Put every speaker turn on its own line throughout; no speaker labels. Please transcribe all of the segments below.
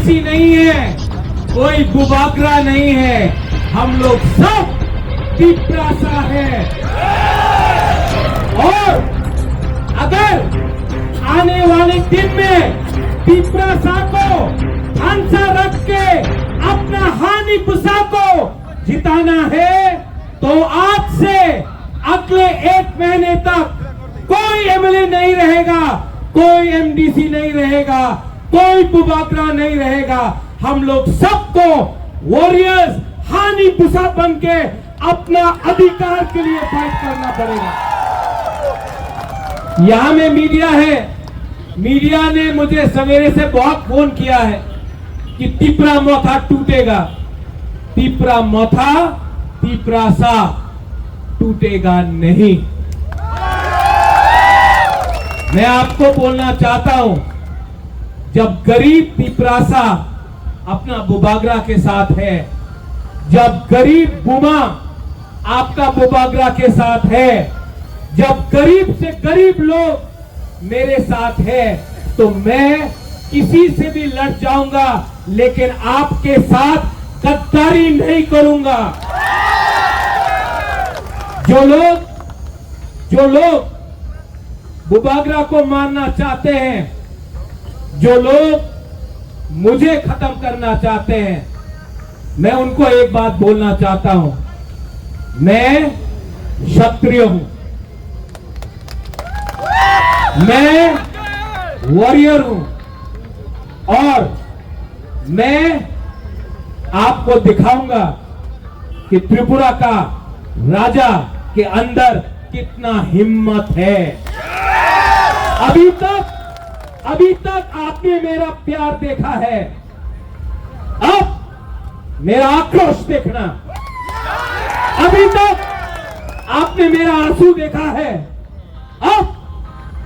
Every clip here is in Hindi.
एमडीसी नहीं है, कोई बुबागरा नहीं है, हम लोग सब तिपरासा है। और अगर आने वाले दिन में तिपरासा को हंसा रख के अपना हानि पुसा को जिताना है तो आज से अगले 1 महीने तक कोई एमएलए नहीं रहेगा, कोई एमडीसी नहीं रहेगा, कोई बुबागरा नहीं रहेगा। हम लोग सबको वॉरियर्स हानि पुसा बन के अपना अधिकार के लिए फाइट करना पड़ेगा। यहां में मीडिया है, मीडिया ने मुझे सवेरे से बहुत फोन किया है कि तिपरा मोथा टूटेगा। तिपरा मोथा तिपरासा टूटेगा नहीं। मैं आपको बोलना चाहता हूं, जब गरीब तिपरासा अपना बुबागरा के साथ है, जब गरीब बुमा आपका बुबागरा के साथ है, जब गरीब से गरीब लोग मेरे साथ है, तो मैं किसी से भी लड़ जाऊंगा, लेकिन आपके साथ गद्दारी नहीं करूंगा। जो लोग बुबागरा को मारना चाहते हैं, जो लोग मुझे खत्म करना चाहते हैं, मैं उनको एक बात बोलना चाहता हूं, मैं क्षत्रिय हूं, मैं वॉरियर हूं और मैं आपको दिखाऊंगा कि त्रिपुरा का राजा के अंदर कितना हिम्मत है। अभी तक आपने मेरा प्यार देखा है, अब मेरा आक्रोश देखना। अभी तक आपने मेरा आंसू देखा है, अब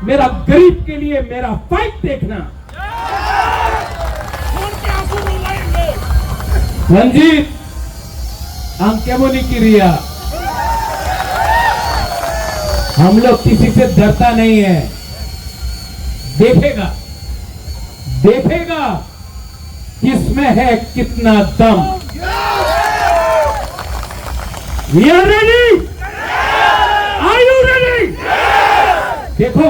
मेरा गरीब के लिए मेरा फाइट देखना। रंजीत अंकेमोनी की रिया, हम लोग किसी से डरता नहीं है। देखेगा किसमें है कितना दम। We are ready? Are you ready? देखो,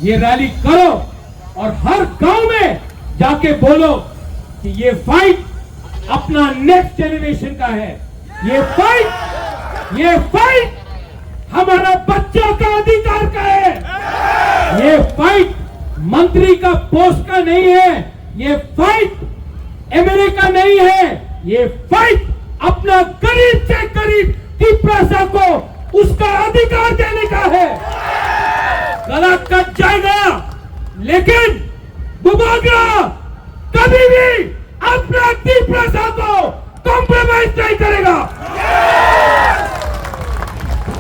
ये रैली करो और हर गांव में जाके बोलो कि ये फाइट अपना नेक्स्ट जनरेशन का है। ये फाइट हमारा बच्चों का अधिकार का है। ये फाइट मंत्री का पोस्ट का नहीं है, ये फाइट एमएलए का नहीं है, ये फाइट अपना गरीब से गरीब तिपरासा को उसका अधिकार देने का है। गला कट जाएगा, लेकिन बुबागरा कभी भी अपना तिपरासा को कॉम्प्रोमाइज नहीं करेगा।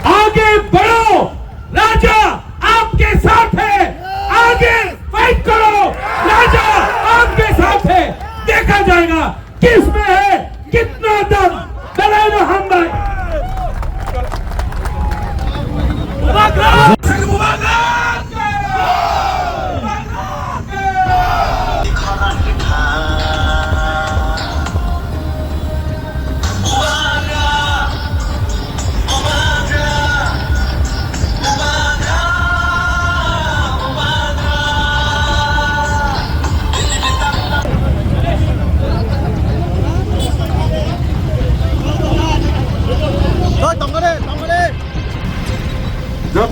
आगे बढ़ो, राजा आपके साथ है, आगे फाइट करो, राजा आपके साथ है। देखा जाएगा किसमें है कितना दम। दलाइनो हम भाई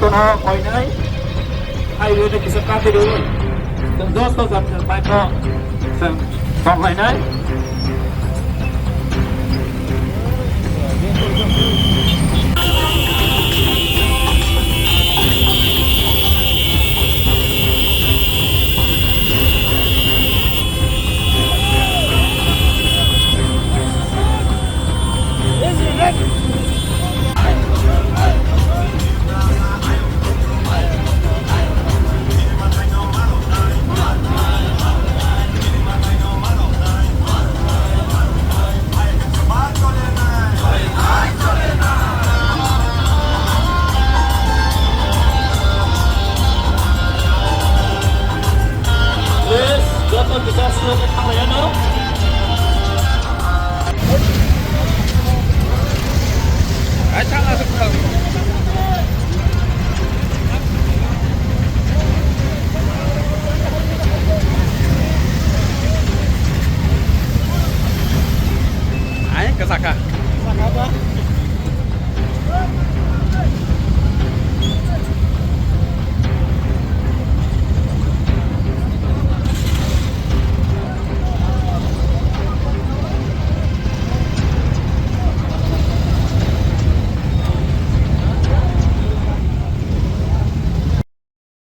nó coi nấy ai đưa được cái sắp cắt đi đúng đừng rót tôi gặp bài co còn phải nấy bisa seluruh kamera
kesak ka.
Saka apa?